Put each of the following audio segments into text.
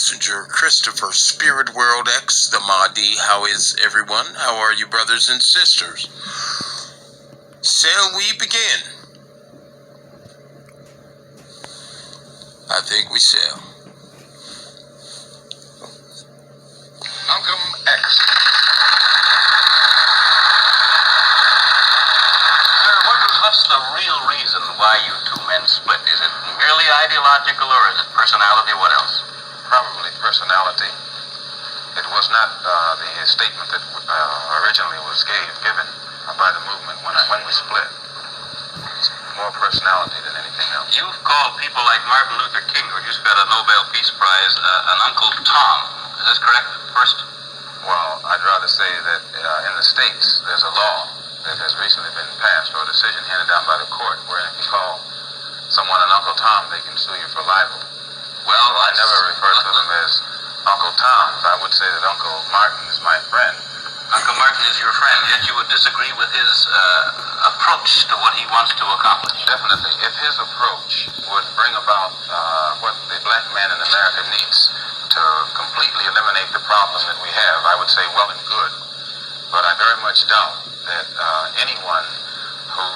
messenger, Christopher, Spirit World X, the Mahdi. How is everyone? How are you, brothers and sisters? Shall we begin? I think we shall. Malcolm X. Sir, what's the real reason why you two men split? Is it merely ideological, or is it personality? What else? Probably personality. It was not the statement that originally was given by the movement when we split. It's more personality than anything else. You've called people like Martin Luther King, who just got a Nobel Peace Prize, an Uncle Tom. Is this correct? First? Well, I'd rather say that in the States, there's a law that has recently been passed, or a decision handed down by the court, where if you call someone an Uncle Tom, they can sue you for libel. Well, so I never refer to them as Uncle Tom. I would say that Uncle Martin is my friend. Uncle Martin is your friend, yet you would disagree with his approach to what he wants to accomplish. Definitely. If his approach would bring about what the black man in America needs to completely eliminate the problem that we have, I would say well and good. But I very much doubt that anyone who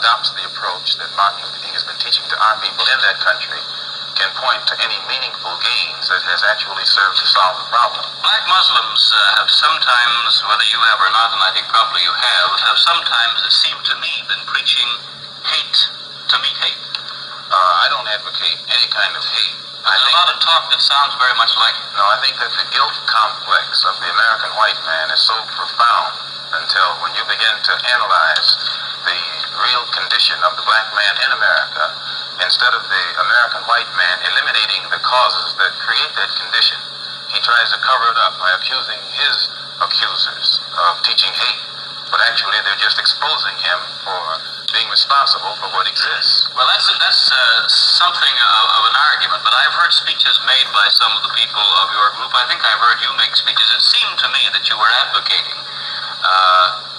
adopts the approach that Martin Luther King has been teaching to our people in that country can point to any meaningful gains that has actually served to solve the problem. Black Muslims have sometimes, whether you have or not, and I think probably you have sometimes, it seemed to me, been preaching hate to meet hate. I don't advocate any kind of hate. There's a lot of talk that sounds very much like it. No, I think that the guilt complex of the American white man is so profound until when you begin to analyze the real condition of the black man in America, instead of the American white man eliminating the causes that create that condition, he tries to cover it up by accusing his accusers of teaching hate. But actually, they're just exposing him for being responsible for what exists. Well, that's something of an argument, but I've heard speeches made by some of the people of your group. I think I've heard you make speeches. It seemed to me that you were advocating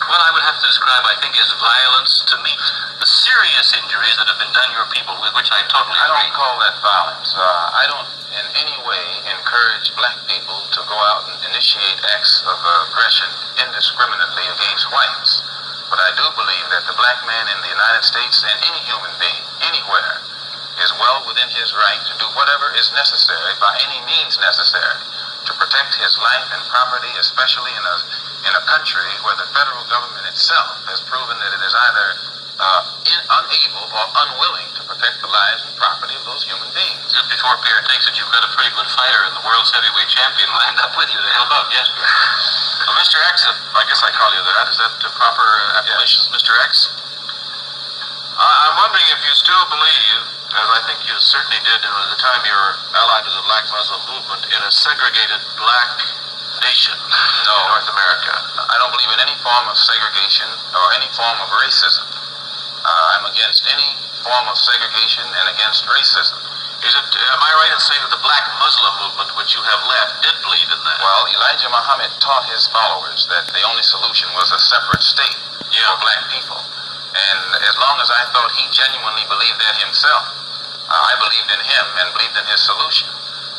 what I would have to describe, I think, as violence to meet the serious injuries that have been done your people, with which I totally agree. I don't call that violence. I don't in any way encourage black people to go out and initiate acts of aggression indiscriminately against whites. But I do believe that the black man in the United States and any human being, anywhere, is well within his right to do whatever is necessary, by any means necessary, to protect his life and property, especially in a country where the federal government itself has proven that it is either unable or unwilling to protect the lives and property of those human beings. Just before Pierre takes it, you've got a pretty good fighter in the world's heavyweight champion lined up with you to help out. Yes, well, Mr. X, I guess I call you that. Is that the proper appellation, yes. Mr. X? I'm wondering if you still believe, as I think you certainly did at the time you were allied to the Black Muslim movement, in a segregated black nation in North America. I don't believe in any form of segregation or any form of racism. I'm against any form of segregation and against racism. Am I right in saying that the Black Muslim movement, which you have led, did believe in that? Well, Elijah Muhammad taught his followers that the only solution was a separate state for black people. And as long as I thought he genuinely believed that himself, I believed in him and believed in his solution.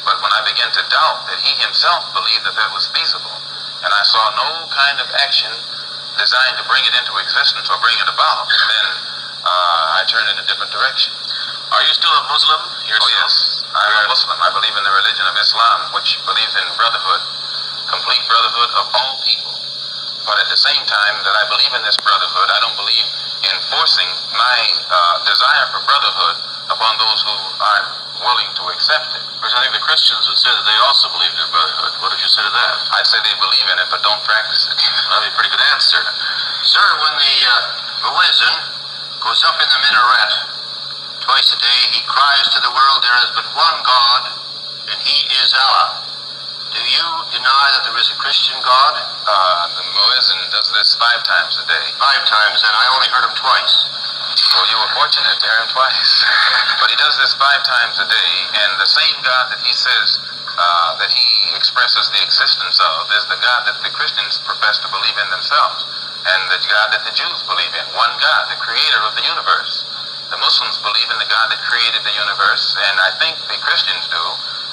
But when I began to doubt that he himself believed that that was feasible, and I saw no kind of action designed to bring it into existence or bring it about, then I turned in a different direction. Are you still a Muslim yourself? Oh, yes. I'm a Muslim. I believe in the religion of Islam, which believes in brotherhood, complete brotherhood of all people. But at the same time that I believe in this brotherhood, I don't believe in forcing my desire for brotherhood upon those who aren't willing to accept it. Because I think the Christians would say that they also believe in brotherhood. What did you say to that? I'd say they believe in it, but don't practice it. Well, that'd be a pretty good answer. Sir, when the muezzin goes up in the minaret twice a day, he cries to the world, there is but one God, and he is Allah. Do you deny that there is a Christian God? The muezzin does this 5 times a day. 5 times, and I only heard him twice. Well, you were fortunate to hear him twice. But he does this 5 times a day, and the same God that he says that he expresses the existence of is the God that the Christians profess to believe in themselves, and the God that the Jews believe in. One God, the creator of the universe. The Muslims believe in the God that created the universe, and I think the Christians do,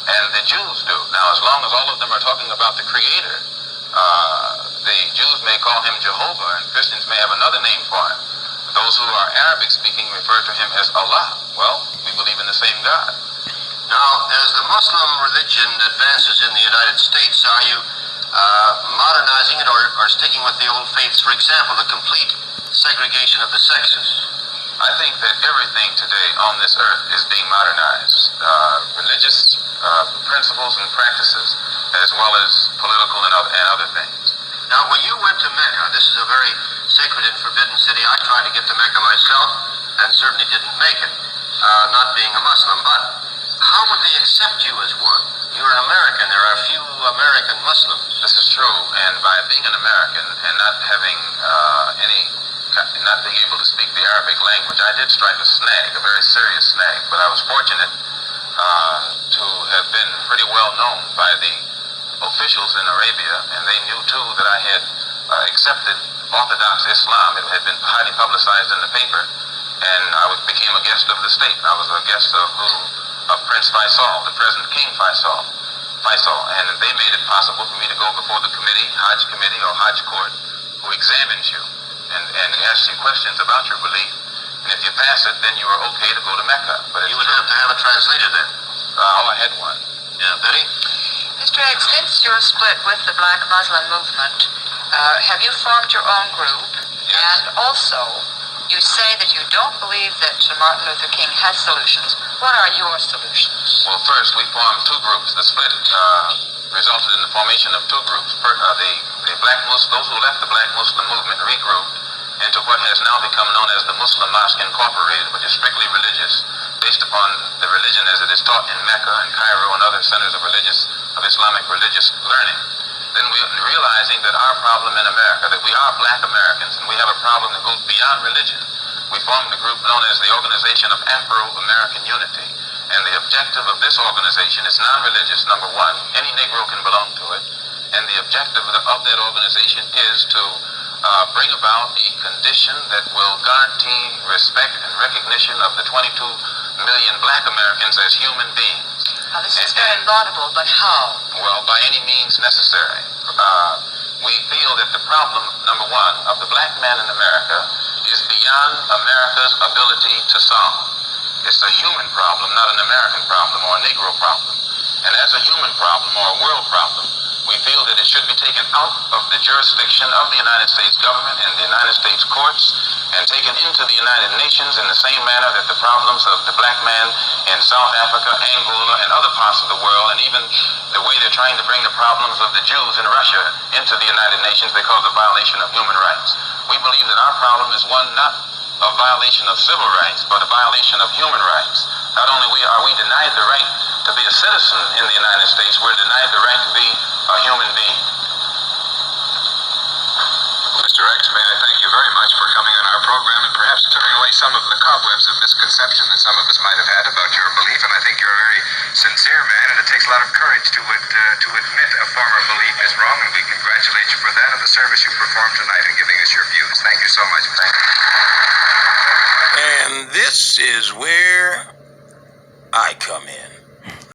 and the Jews do. Now, as long as all of them are talking about the Creator, the Jews may call him Jehovah, and Christians may have another name for him. Those who are Arabic speaking refer to him as Allah. Well, we believe in the same God. Now, as the Muslim religion advances in the United States, are you modernizing it or sticking with the old faiths? For example, the complete segregation of the sexes. I think that everything today on this earth is being modernized. Religious principles and practices, as well as political and other things. Now, when you went to Mecca, this is a very sacred and forbidden city. I tried to get to Mecca myself and certainly didn't make it, not being a Muslim. But how would they accept you as one? You're an American. There are few American Muslims. This is true, and by being an American and not having not being able to speak the Arabic language, I did strike a snag, a very serious snag. But I was fortunate to have been pretty well known by the officials in Arabia, and they knew too that I had accepted Orthodox Islam. It had been highly publicized in the paper, and I became a guest of the state. I was a guest of Prince Faisal, the present King Faisal, and they made it possible for me to go before the Hajj committee or Hajj court, who examines you and asks you questions about your belief. And if you pass it, then you are okay to go to Mecca. But you would have to have a translator then. I had one. Yeah, Betty? Mr. X, since you're split with the Black Muslim movement, have you formed your own group? Yes. And also, you say that you don't believe that Martin Luther King has solutions. What are your solutions? Well, first, we formed two groups. The split resulted in the formation of two groups. The Black Muslim, those who left the Black Muslim movement regrouped into what has now become known as the Muslim Mosque Incorporated, which is strictly religious, based upon the religion as it is taught in Mecca and Cairo and other centers of Islamic religious learning. Then we realizing that our problem in America, that we are Black Americans and we have a problem that goes beyond religion, we formed a group known as the Organization of Afro-American Unity. And the objective of this organization is non-religious, number one. Any Negro can belong to it. And the objective of that organization is to bring about a condition that will guarantee respect and recognition of the 22 million Black Americans as human beings. Now, this is very laudable, but how? Well, by any means necessary. We feel that the problem, number one, of the Black man in America is beyond America's ability to solve. It's a human problem, not an American problem or a Negro problem. And as a human problem or a world problem, we feel that it should be taken out of the jurisdiction of the United States government and the United States courts and taken into the United Nations in the same manner that the problems of the Black man in South Africa, Angola, and other parts of the world, and even the way they're trying to bring the problems of the Jews in Russia into the United Nations because of violation of human rights. We believe that our problem is one not a violation of civil rights, but a violation of human rights. Not only are we denied the right to be a citizen in the United States, we're denied the right to be a human being. Mr. X, may I thank you very much for coming on our program and perhaps turning away some of the cobwebs of misconception that some of us might have had about your belief. And I think you're a very sincere man, and it takes a lot of courage to admit a former belief is wrong, and we congratulate you for that and the service you performed tonight in giving us your views. Thank you so much. Thank you. And this is where I come in.